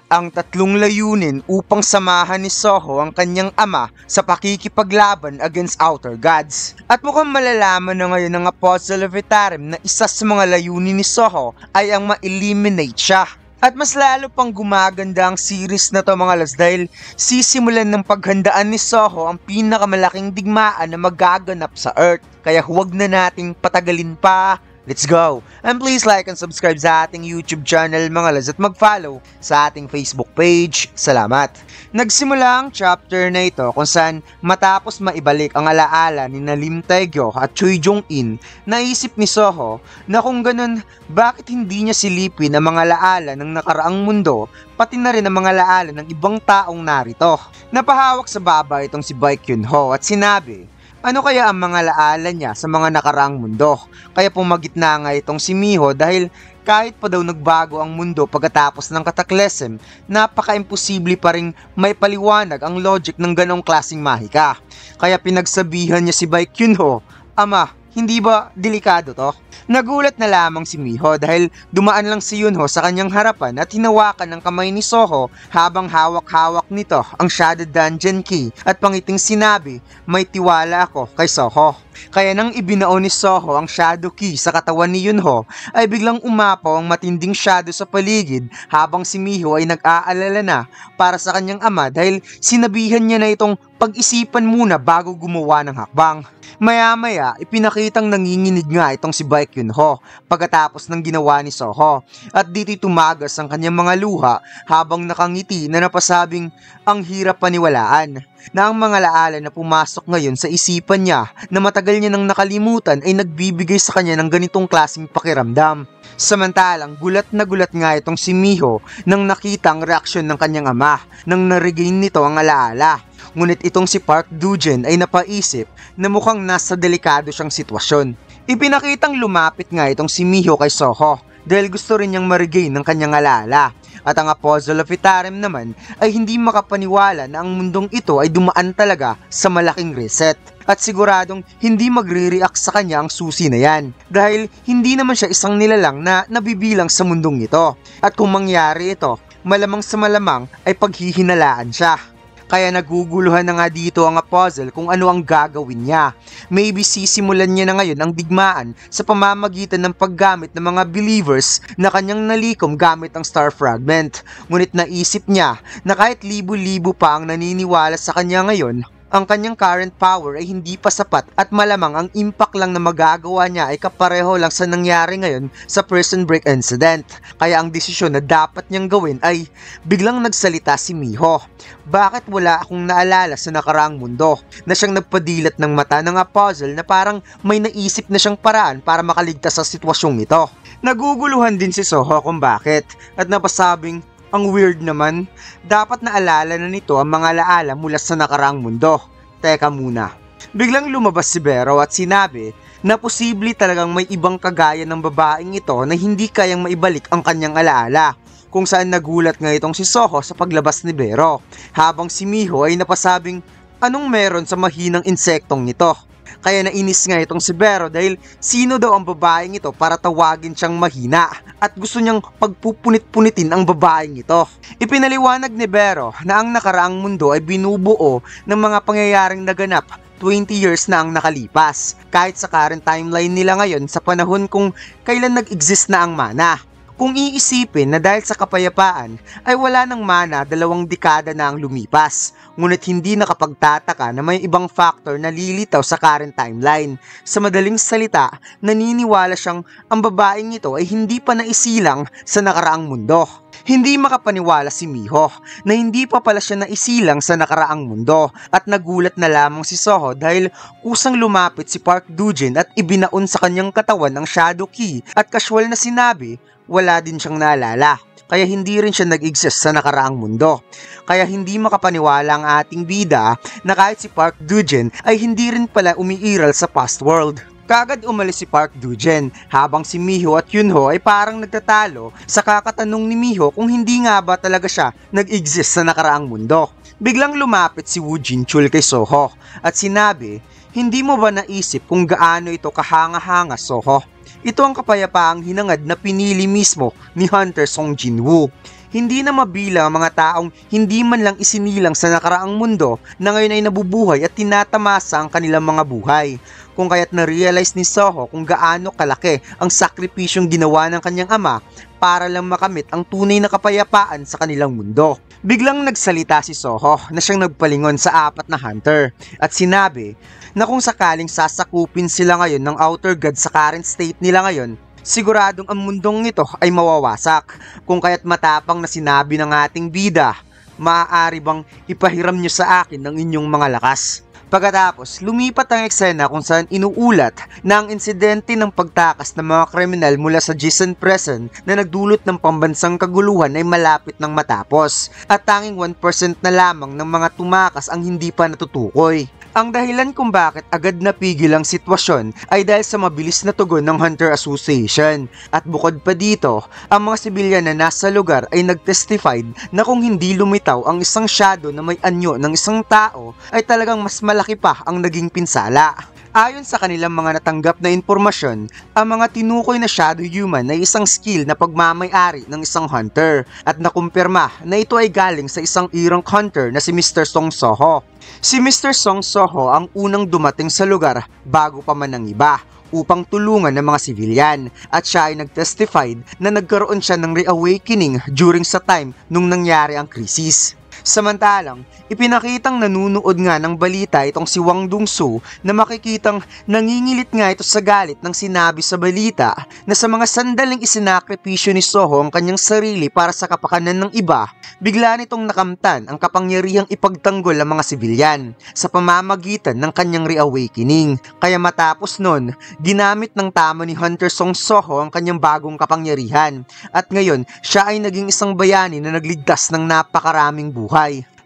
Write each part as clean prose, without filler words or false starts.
ang tatlong layunin upang samahan ni Soho ang kanyang ama sa pakikipaglaban against Outer Gods. At mukhang malalaman na ngayon ng Apostle of Itarim na isa sa mga layunin ni Soho ay ang ma-eliminate siya. At mas lalo pang gumaganda ang series na to mga lods dahil sisimulan ng paghandaan ni Soho ang pinakamalaking digmaan na magaganap sa Earth. Kaya huwag na nating patagalin pa. Let's go! And please like and subscribe sa ating YouTube channel mga lods at mag-follow sa ating Facebook page. Salamat! Nagsimula ang chapter na ito kung saan matapos maibalik ang alaala ni Lim Taegyo at Choi Jong-in, naisip ni Soho na kung ganun, bakit hindi niya silipin ang mga alaala ng nakaraang mundo pati na rin ang mga alaala ng ibang taong narito. Napahawak sa baba itong si Baek Yun-ho at sinabi, ano kaya ang mga laala niya sa mga nakaraang mundo? Kaya pumagitna nga itong si Miho dahil kahit pa daw nagbago ang mundo pagkatapos ng kataklysm, napaka-imposible pa ring may paliwanag ang logic ng ganong klaseng mahika. Kaya pinagsabihan niya si Baek Yun-ho, Ama, hindi ba delikado to? Nagulat na lamang si Miho dahil dumaan lang si Yunho sa kanyang harapan at hinawakan ng kamay ni Soho habang hawak-hawak nito ang Shadow Dungeon Key at pangiting sinabi, may tiwala ako kay Soho. Kaya nang ibinao ni Soho ang Shadow Key sa katawan ni Yunho ay biglang umapaw ang matinding shadow sa paligid habang si Miho ay nag-aalala na para sa kanyang ama dahil sinabihan niya na itong pag-isipan muna bago gumawa ng hakbang. Maya-maya, ipinakitang nanginginig nga itong si Baek Yun-ho pagkatapos ng ginawa ni Soho at dito'y tumagas ang kanyang mga luha habang nakangiti na napasabing ang hirap paniwalaan na ang mga laala na pumasok ngayon sa isipan niya na matagal niya nang nakalimutan ay nagbibigay sa kanya ng ganitong klaseng pakiramdam. Samantalang gulat na gulat nga itong si Miho nang nakita ang reaksyon ng kanyang ama nang na-regain nito ang alaala. Ngunit itong si Park Do-jin ay napaisip na mukhang nasa delikado siyang sitwasyon. Ipinakitang lumapit nga itong si Miho kay Soho dahil gusto rin niyang ma-regain ng kanyang alaala. At ang Apostle of Itarim naman ay hindi makapaniwala na ang mundong ito ay dumaan talaga sa malaking reset. At siguradong hindi magre-react sa kanya ang susi na yan dahil hindi naman siya isang nilalang na nabibilang sa mundong ito. At kung mangyari ito, malamang sa malamang ay paghihinalaan siya. Kaya naguguluhan na nga dito ang Apostle kung ano ang gagawin niya. Maybe sisimulan niya na ngayon ang digmaan sa pamamagitan ng paggamit ng mga believers na kanyang nalikom gamit ang Star Fragment. Ngunit naisip niya na kahit libo-libo pa ang naniniwala sa kanya ngayon, ang kanyang current power ay hindi pa sapat at malamang ang impact lang na magagawa niya ay kapareho lang sa nangyari ngayon sa Prison Break incident. Kaya ang desisyon na dapat niyang gawin ay biglang nagsalita si Miho. Bakit wala akong naalala sa nakaraang mundo na siyang nagpadilat ng mata ng Apostle na parang may naisip na siyang paraan para makaligtas sa sitwasyong ito. Naguguluhan din si Soho kung bakit at napasabing, ang weird naman, dapat naalala na nito ang mga laala mula sa nakaraang mundo. Teka muna. Biglang lumabas si Bero at sinabi na posible talagang may ibang kagaya ng babaeng ito na hindi kayang maibalik ang kanyang alaala. Kung saan nagulat nga itong si Soho sa paglabas ni Bero. Habang si Miho ay napasabing, anong meron sa mahinang insektong nito? Kaya nainis nga itong si Bero dahil sino daw ang babaeng ito para tawagin siyang mahina at gusto niyang pagpupunit-punitin ang babaeng ito. Ipinaliwanag ni Bero na ang nakaraang mundo ay binubuo ng mga pangyayaring naganap 20 years na ang nakalipas kahit sa current timeline nila ngayon sa panahon kung kailan nag-exist na ang mana. Kung iisipin na dahil sa kapayapaan ay wala ng mana 2 dekada na ang lumipas, ngunit hindi nakapagtataka na may ibang factor na lilitaw sa current timeline. Sa madaling salita, naniniwala siyang ang babaeng ito ay hindi pa naisilang sa nakaraang mundo. Hindi makapaniwala si Miho na hindi pa pala siya naisilang sa nakaraang mundo at nagulat na lamang si Soho dahil kusang lumapit si Park Do-jin at ibinaon sa kanyang katawan ang Shadow Key at casual na sinabi, wala din siyang naalala. Kaya hindi rin siya nag-exist sa nakaraang mundo. Kaya hindi makapaniwala ang ating bida na kahit si Park Do-jin ay hindi rin pala umiiral sa past world. Kagad umalis si Park Do-jin habang si Miho at Yunho ay parang nagtatalo sa kakatanong ni Miho kung hindi nga ba talaga siya nag-exist sa nakaraang mundo. Biglang lumapit si Woo Jin-chul kay Soho at sinabi, hindi mo ba naisip kung gaano ito kahanga-hanga, Soho? Ito ang kapayapaang hinangad na pinili mismo ni Hunter Song Jin-woo. Hindi na mabilang ang mga taong hindi man lang isinilang sa nakaraang mundo na ngayon ay nabubuhay at tinatamasa ang kanilang mga buhay. Kung kaya't na-realize ni Soho kung gaano kalaki ang sakripisyong ginawa ng kanyang ama para lang makamit ang tunay na kapayapaan sa kanilang mundo. Biglang nagsalita si Soho na siyang nagpalingon sa 4 na hunter at sinabi na kung sakaling sasakupin sila ngayon ng Outer God sa current state nila ngayon, siguradong ang mundong ito ay mawawasak. Kung kaya't matapang na sinabi ng ating bida, maaari bang ipahiram niyo sa akin ng inyong mga lakas? Pagkatapos, lumipat ang eksena kung saan inuulat na ang insidente ng pagtakas ng mga kriminal mula sa Jizen Prison na nagdulot ng pambansang kaguluhan ay malapit ng matapos at tanging 1% na lamang ng mga tumakas ang hindi pa natutukoy. Ang dahilan kung bakit agad napigil ang sitwasyon ay dahil sa mabilis na tugon ng Hunter Association. At bukod pa dito, ang mga sibilyan na nasa lugar ay nagtestified na kung hindi lumitaw ang isang shadow na may anyo ng isang tao ay talagang mas malaki pa ang naging pinsala. Ayon sa kanilang mga natanggap na impormasyon, ang mga tinukoy na shadow human ay isang skill na pagmamay-ari ng isang hunter at nakumpirma na ito ay galing sa isang irang hunter na si Mr. Song Soho. Si Mr. Song Soho ang unang dumating sa lugar bago pa man ang iba upang tulungan ng mga sibilyan at siya ay nag-testified na nagkaroon siya ng reawakening during sa time nung nangyari ang krisis. Samantalang, ipinakitang nanunood nga ng balita itong si Wang Dongsu na makikitang nangingilit nga ito sa galit ng sinabi sa balita na sa mga sandaling isinakripisyo ni Soho ang kanyang sarili para sa kapakanan ng iba, bigla nitong nakamtan ang kapangyarihang ipagtanggol ang mga sibilyan sa pamamagitan ng kanyang reawakening. Kaya matapos nun, ginamit ng tama ni Hunter Song Soho ang kanyang bagong kapangyarihan at ngayon siya ay naging isang bayani na nagligtas ng napakaraming buhay.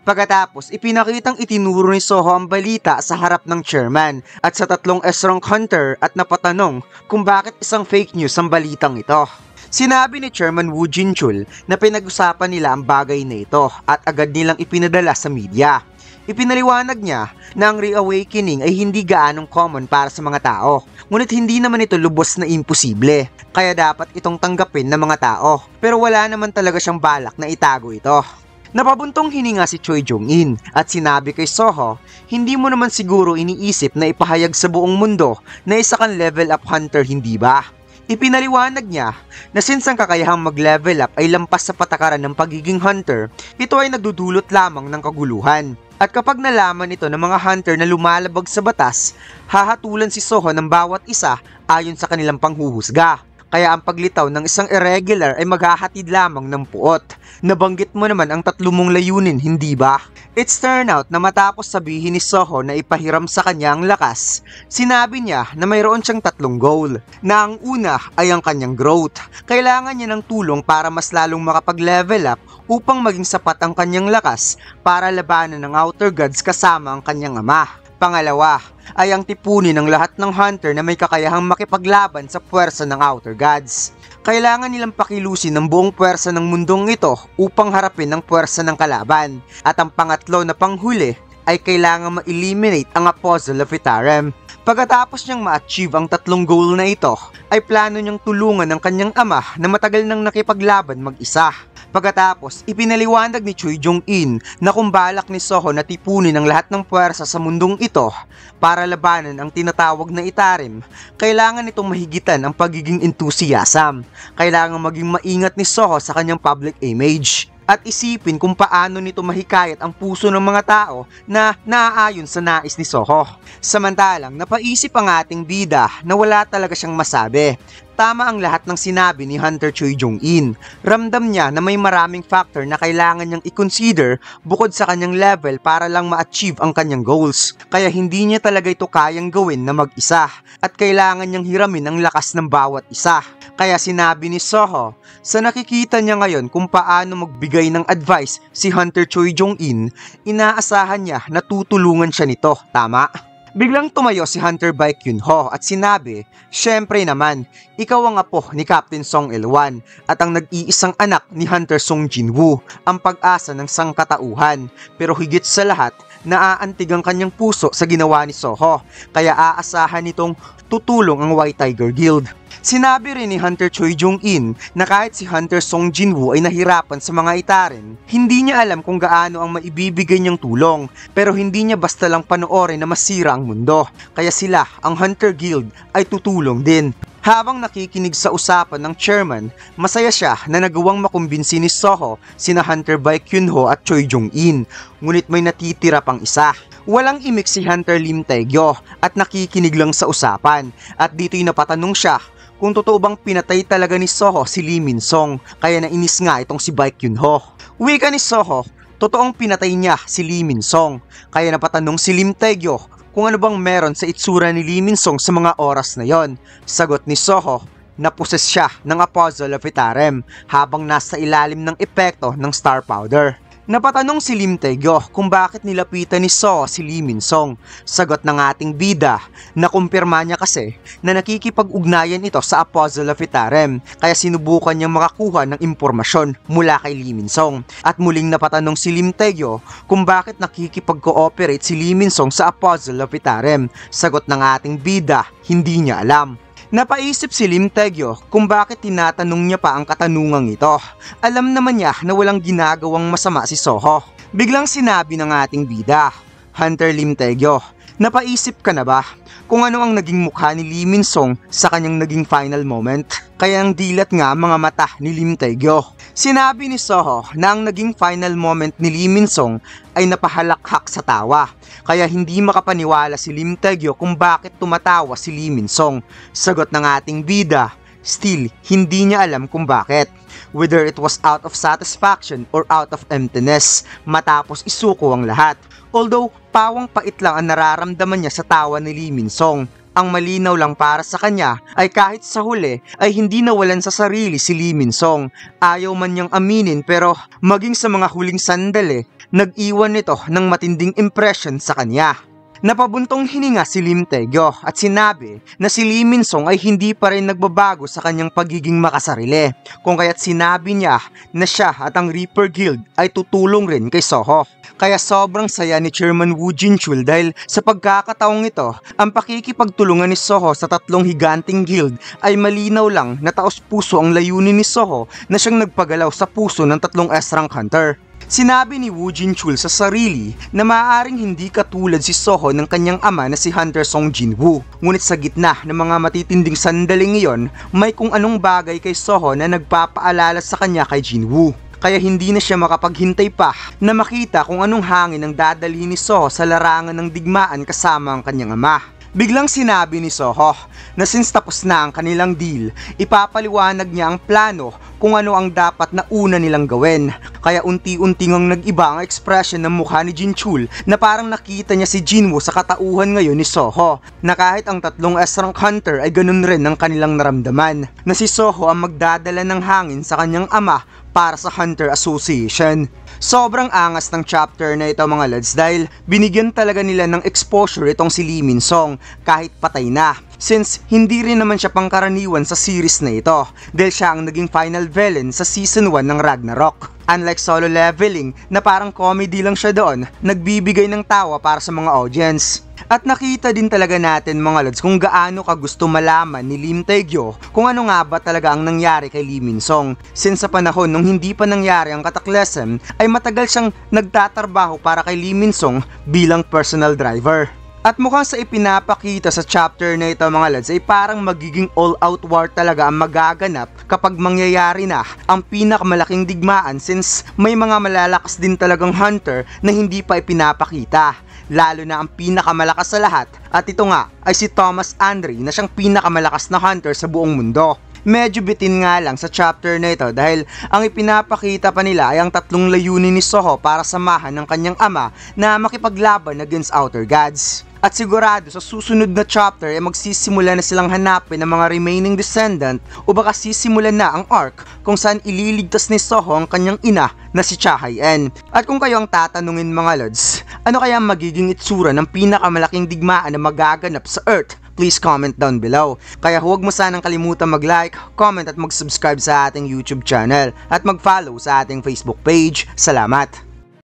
Pagkatapos, ipinakitang itinuro ni Soho ang balita sa harap ng chairman at sa 3 Esrong Hunter at napatanong kung bakit isang fake news ang balitang ito. Sinabi ni Chairman Wu Jinchul na pinag-usapan nila ang bagay na ito at agad nilang ipinadala sa media. Ipinaliwanag niya na ang reawakening ay hindi gaanong common para sa mga tao, ngunit hindi naman ito lubos na imposible, kaya dapat itong tanggapin ng mga tao. Pero wala naman talaga siyang balak na itago ito. Napabuntong hininga si Choi Jong-in at sinabi kay Soho, hindi mo naman siguro iniisip na ipahayag sa buong mundo na isa kang level up hunter, hindi ba? Ipinaliwanag niya na since ang kakayahang mag-level up ay lampas sa patakaran ng pagiging hunter, ito ay nagdudulot lamang ng kaguluhan. At kapag nalaman ito ng mga hunter na lumalabag sa batas, hahatulan si Soho ng bawat isa ayon sa kanilang panghuhusga. Kaya ang paglitaw ng isang irregular ay maghahatid lamang ng puot. Nabanggit mo naman ang 3 mong layunin, hindi ba? It's turn out na matapos sabihin ni Soho na ipahiram sa kanya ang lakas, sinabi niya na mayroon siyang 3 goal, na ang una ay ang kanyang growth. Kailangan niya ng tulong para mas lalong makapag-level up upang maging sapat ang kanyang lakas para labanan ng Outer Gods kasama ang kanyang ama. Pangalawa ay ang tipunin ng lahat ng hunter na may kakayahang makipaglaban sa puwersa ng Outer Gods. Kailangan nilang pakilusin ang buong puwersa ng mundong ito upang harapin ang puwersa ng kalaban. At ang pangatlo na panghuli ay kailangan ma-eliminate ang Apostle of Itarim. Pagkatapos niyang ma-achieve ang 3 goal na ito, ay plano niyang tulungan ng kanyang ama na matagal nang nakipaglaban mag-isa. Pagkatapos, ipinaliwanag ni Choi Jong-in na kung balak ni Soho na tipunin ang lahat ng puwersa sa mundong ito para labanan ang tinatawag na Itarim, kailangan itong mahigitan ang pagiging enthusiasm. Kailangan maging maingat ni Soho sa kanyang public image at isipin kung paano nito mahikayat ang puso ng mga tao na naaayon sa nais ni Soho. Samantalang, napaisip ang ating bida na wala talaga siyang masabi. Tama ang lahat ng sinabi ni Hunter Choi Jong-in. Ramdam niya na may maraming factor na kailangan niyang i-consider bukod sa kanyang level para lang ma-achieve ang kanyang goals. Kaya hindi niya talaga ito kayang gawin na mag-isa at kailangan niyang hiramin ang lakas ng bawat isa. Kaya sinabi ni Soho, sa nakikita niya ngayon kung paano magbigay ng advice si Hunter Choi Jong-in, inaasahan niya na tutulungan siya nito, tama? Biglang tumayo si Hunter Baek-yun-ho at sinabi, syempre naman, ikaw ang apo ni Captain Song Il-wan at ang nag-iisang anak ni Hunter Song Jin-woo, ang pag-asa ng sangkatauhan. Pero higit sa lahat, naaantig ang kanyang puso sa ginawa ni Soho, kaya aasahan nitong tutulong ang White Tiger Guild. Sinabi rin ni Hunter Choi Jong-in na kahit si Hunter Song Jin-woo ay nahirapan sa mga Itarin, hindi niya alam kung gaano ang maibibigay niyang tulong, pero hindi niya basta lang panoorin na masira ang mundo. Kaya sila, ang Hunter Guild, ay tutulong din. Habang nakikinig sa usapan ng chairman, masaya siya na nagawang makumbinsi ni Soho sina Hunter Baek-kyunho at Choi Jong-in, ngunit may natitira pang isa. Walang imik si Hunter Lim Tae-gyo at nakikinig lang sa usapan, at dito'y napatanong siya kung totoo bang pinatay talaga ni Soho si Lee Min-song, kaya nainis nga itong si Baek-kyunho. Wika ni Soho, totoong pinatay niya si Lee Min-song, kaya napatanong si Lim Tae-gyo kung ano bang meron sa itsura ni Lee Min-song sa mga oras na yon. Sagot ni Soho, naposes siya ng Apostle of Itarem habang nasa ilalim ng epekto ng star powder. Napatanong si Lim Tae-gyo kung bakit nilapitan ni Soho si Lee Min-song. Sagot ng ating bida na kumpirma niya kasi na nakikipag-ugnayan ito sa Apostle of Itarem, kaya sinubukan niyang makakuha ng impormasyon mula kay Lee Min-song. At muling napatanong si Lim Tae-gyo kung bakit nakikipag-cooperate si Lee Min-song sa Apostle of Itarem. Sagot ng ating bida, hindi niya alam. Napaisip si Lim Tae-gyo kung bakit tinatanong niya pa ang katanungang ito. Alam naman niya na walang ginagawang masama si Soho. Biglang sinabi ng ating bida, Hunter Lim Tae-gyo, napaisip ka na ba kung ano ang naging mukha ni Lee Min-song sa kanyang naging final moment? Kaya ang dilat nga mga mata ni Lim Tae-gyo. Sinabi ni Soho na ang naging final moment ni Lee Min-song ay napahalakhak sa tawa, kaya hindi makapaniwala si Lim Tae-gyo kung bakit tumatawa si Lee Min-song. Sagot ng ating bida, still hindi niya alam kung bakit. Whether it was out of satisfaction or out of emptiness, matapos isuko ang lahat. Although pawang pait lang ang nararamdaman niya sa tawa ni Lee Min-song, ang malinaw lang para sa kanya ay kahit sa huli ay hindi nawalan sa sarili si Lee Min-song. Ayaw man niyang aminin, pero maging sa mga huling sandali, nag-iwan nito ng matinding impression sa kanya. Napabuntong hininga si Lim Tae-gyo at sinabi na si Lee Min-song ay hindi pa rin nagbabago sa kanyang pagiging makasarili, kung kaya't sinabi niya na siya at ang Reaper Guild ay tutulong rin kay Soho. Kaya sobrang saya ni Chairman Woo Jin-chul dahil sa pagkakataong ito, ang pakikipagtulungan ni Soho sa tatlong higanting guild ay malinaw lang na taos-puso ang layunin ni Soho na siyang nagpagalaw sa puso ng tatlong S-rank hunter. Sinabi ni Woo Jin-chul sa sarili na maaaring hindi katulad si Soho ng kanyang ama na si Hunter Song Jin-woo. Ngunit sa gitna ng mga matitinding sandaling iyon, may kung anong bagay kay Soho na nagpapaalala sa kanya kay Jin-woo. Kaya hindi na siya makapaghintay pa na makita kung anong hangin ang dadalhin ni Soho sa larangan ng digmaan kasama ang kanyang ama. Biglang sinabi ni Soho na since tapos na ang kanilang deal, ipapaliwanag niya ang plano kung ano ang dapat na una nilang gawin. Kaya unti-unti ngang nag-iba ang ekspresyon ng mukha ni Jin-chul na parang nakita niya si Jin-woo sa katauhan ngayon ni Soho, na kahit ang tatlong S-rank hunter ay ganun rin ang kanilang naramdaman, na si Soho ang magdadala ng hangin sa kanyang ama para sa Hunter Association. Sobrang angas ng chapter na ito mga lads dahil binigyan talaga nila ng exposure itong si Lee Min-song kahit patay na, since hindi rin naman siya pangkaraniwan sa series na ito dahil siya ang naging final villain sa season 1 ng Ragnarok. Unlike Solo Leveling na parang comedy lang siya doon, nagbibigay ng tawa para sa mga audience. At nakita din talaga natin mga lods kung gaano ka gusto malaman ni Lim Tae-gyo kung ano nga ba talaga ang nangyari kay Lee Min-song, since sa panahon nung hindi pa nangyari ang Cataclysm ay matagal siyang nagtatrabaho para kay Lee Min-song bilang personal driver. At mukhang sa ipinapakita sa chapter na ito mga lads ay parang magiging all-out war talaga ang magaganap kapag mangyayari na ang pinakamalaking digmaan, since may mga malalakas din talagang hunter na hindi pa ipinapakita. Lalo na ang pinakamalakas sa lahat, at ito nga ay si Thomas Andre na siyang pinakamalakas na hunter sa buong mundo. Medyo bitin nga lang sa chapter na ito dahil ang ipinapakita pa nila ay ang tatlong layunin ni Soho para samahan ng kanyang ama na makipaglaban against Outer Gods. At sigurado sa susunod na chapter ay magsisimula na silang hanapin ang mga remaining descendant, o baka sisimulan na ang arc kung saan ililigtas ni Soho ang kanyang ina na si Cha Hae-in. At kung kayo ang tatanungin mga lods, ano kaya magiging itsura ng pinakamalaking digmaan na magaganap sa Earth? Please comment down below. Kaya huwag mo sanang kalimutan mag-like, comment at mag-subscribe sa ating YouTube channel at mag-follow sa ating Facebook page. Salamat!